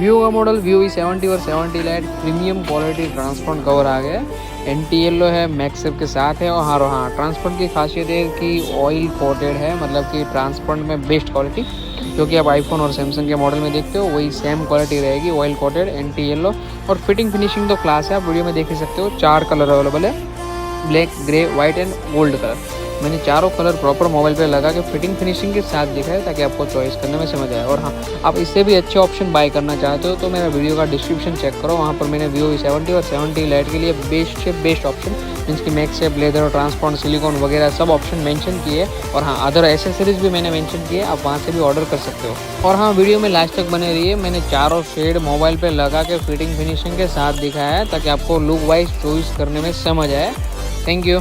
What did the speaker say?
Vivo का model Vivo V70 और 70 Elite premium quality transparent cover आ गया है। एंटी येलो है, मैगसेफ के साथ है। और हाँ ट्रांसपेरेंट की खासियत है कि ऑयल कोटेड है, मतलब कि ट्रांसपेरेंट में बेस्ट क्वालिटी जो कि आप आईफोन और सैमसंग के मॉडल में देखते हो वही सेम क्वालिटी रहेगी। ऑयल कोटेड, एंटी येलो और फिटिंग फिनिशिंग तो क्लास है। आप वीडियो में देख ही सकते हो। 4 कलर अवेलेबल है, black, grey, white and gold colour. मैंने चारों कलर प्रॉपर मोबाइल पे लगा के फिटिंग फिनिशिंग के साथ दिखाया ताकि आपको चॉइस करने में समझ आए। और हाँ, आप इससे भी अच्छे ऑप्शन बाय करना चाहते हो तो मेरा वीडियो का डिस्क्रिप्शन चेक करो, वहाँ पर मैंने Vivo V70 और 70 Elite के लिए बेस्ट से बेस्ट ऑप्शन मीन्स की मैगसेफ, लेदर, ट्रांसपेरेंट, सिलिकॉन वगैरह सब ऑप्शन मेंशन किए। और हाँ, अदर एसेसरीज भी मैंने मेंशन किए, आप वहाँ से भी ऑर्डर कर सकते हो। और हाँ, वीडियो में लास्ट तक बने रहिए। मैंने चारों शेड मोबाइल पे लगा के फिटिंग फिनिशिंग के साथ दिखाया है ताकि आपको लुक वाइज चॉइस करने में समझ आए। Thank you.